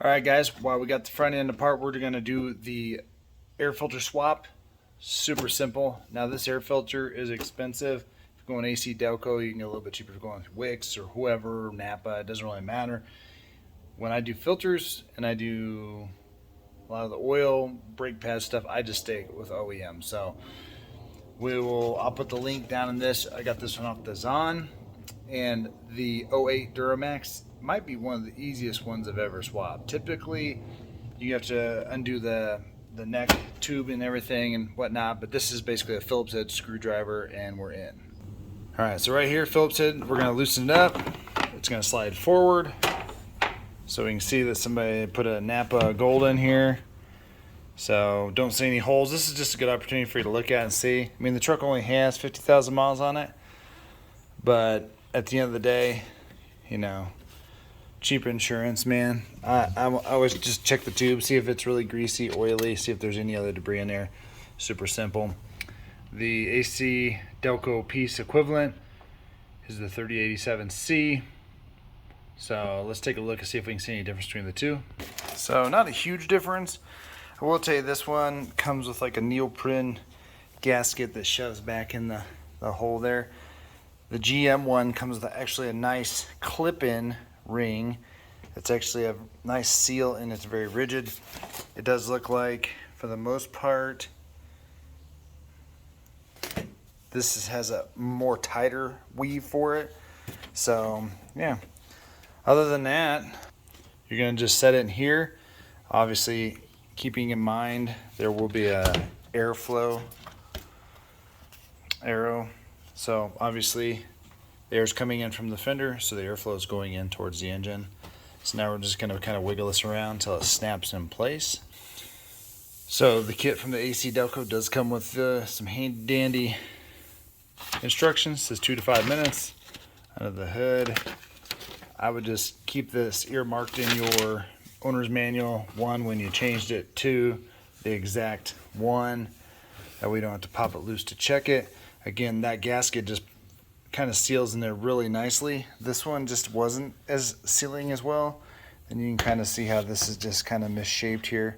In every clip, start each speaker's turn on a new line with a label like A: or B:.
A: Alright guys, while we got the front end apart, we're going to do the air filter swap. Super simple. Now this air filter is expensive. If you're going AC Delco, you can get a little bit cheaper if you're going Wix or whoever, Napa, it doesn't really matter. When I do filters and I do a lot of the oil, brake pad stuff, I just stay with OEM. So I'll put the link down in this. I got this one off the Zon, and the '08 Duramax might be one of the easiest ones I've ever swapped. Typically, you have to undo the neck tube and everything and whatnot, but this is basically a Phillips head screwdriver, and we're in. All right, so right here, Phillips head, we're gonna loosen it up. It's gonna slide forward, so we can see that somebody put a Napa Gold in here. So don't see any holes. This is just a good opportunity for you to look at and see. I mean, the truck only has 50,000 miles on it, but at the end of the day, you know, cheap insurance, man. I always just check the tube, see if it's really greasy, oily, see if there's any other debris in there. Super simple. The AC Delco piece equivalent is the 3087C. So let's take a look and see if we can see any difference between the two. So not a huge difference. I will tell you, this one comes with like a neoprene gasket that shoves back in the hole there. The GM one comes with actually a nice clip-in ring. It's actually a nice seal and it's very rigid. It does look like, for the most part, this has a more tighter weave for it. So yeah, other than that, you're gonna just set it in here. Obviously, keeping in mind there will be a airflow arrow. So obviously the air is coming in from the fender, so the airflow is going in towards the engine. So now we're just going to kind of wiggle this around until it snaps in place. So the kit from the AC Delco does come with some handy dandy instructions. It says 2 to 5 minutes. Under the hood, I would just keep this earmarked in your owner's manual. 1, when you changed it. 2, the exact 1. That way we don't have to pop it loose to check it. Again, that gasket just kind of seals in there really nicely. This one just wasn't as sealing as well. And you can kind of see how this is just kind of misshaped here.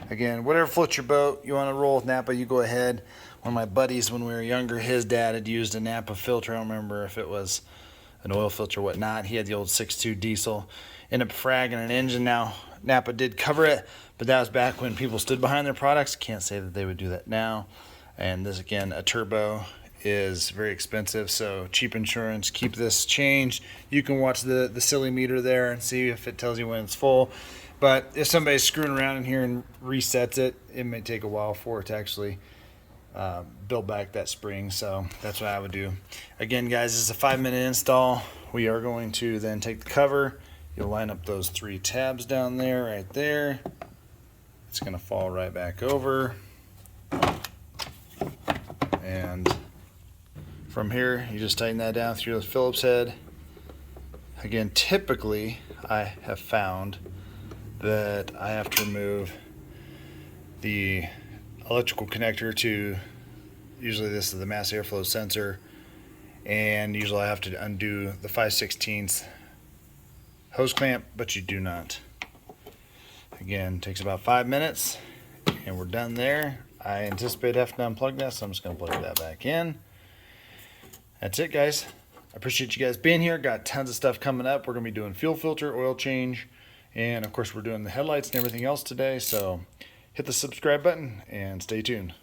A: Again, whatever floats your boat. You want to roll with Napa, you go ahead. One of my buddies, when we were younger, his dad had used a Napa filter. I don't remember if it was an oil filter or whatnot. He had the old 6.2 diesel. Ended up fragging an engine. Now, Napa did cover it, but that was back when people stood behind their products. Can't say that they would do that now. And this, again, a turbo is very expensive, so cheap insurance. Keep this changed. You can watch the silly meter there and see if it tells you when it's full. But if somebody's screwing around in here and resets it, it may take a while for it to actually build back that spring. So that's what I would do. Again, guys, this is a 5-minute install. We are going to then take the cover. You'll line up those 3 tabs down there, right there. It's going to fall right back over. And from here, you just tighten that down through the Phillips head. Again, typically, I have found that I have to remove the electrical connector to, usually this is the mass airflow sensor, and usually I have to undo the 5/16 hose clamp, but you do not. Again, takes about 5 minutes, and we're done there. I anticipate having to unplug that, so I'm just going to plug that back in. That's it, guys. I appreciate you guys being here. Got tons of stuff coming up. We're going to be doing fuel filter, oil change, and of course we're doing the headlights and everything else today. So hit the subscribe button and stay tuned.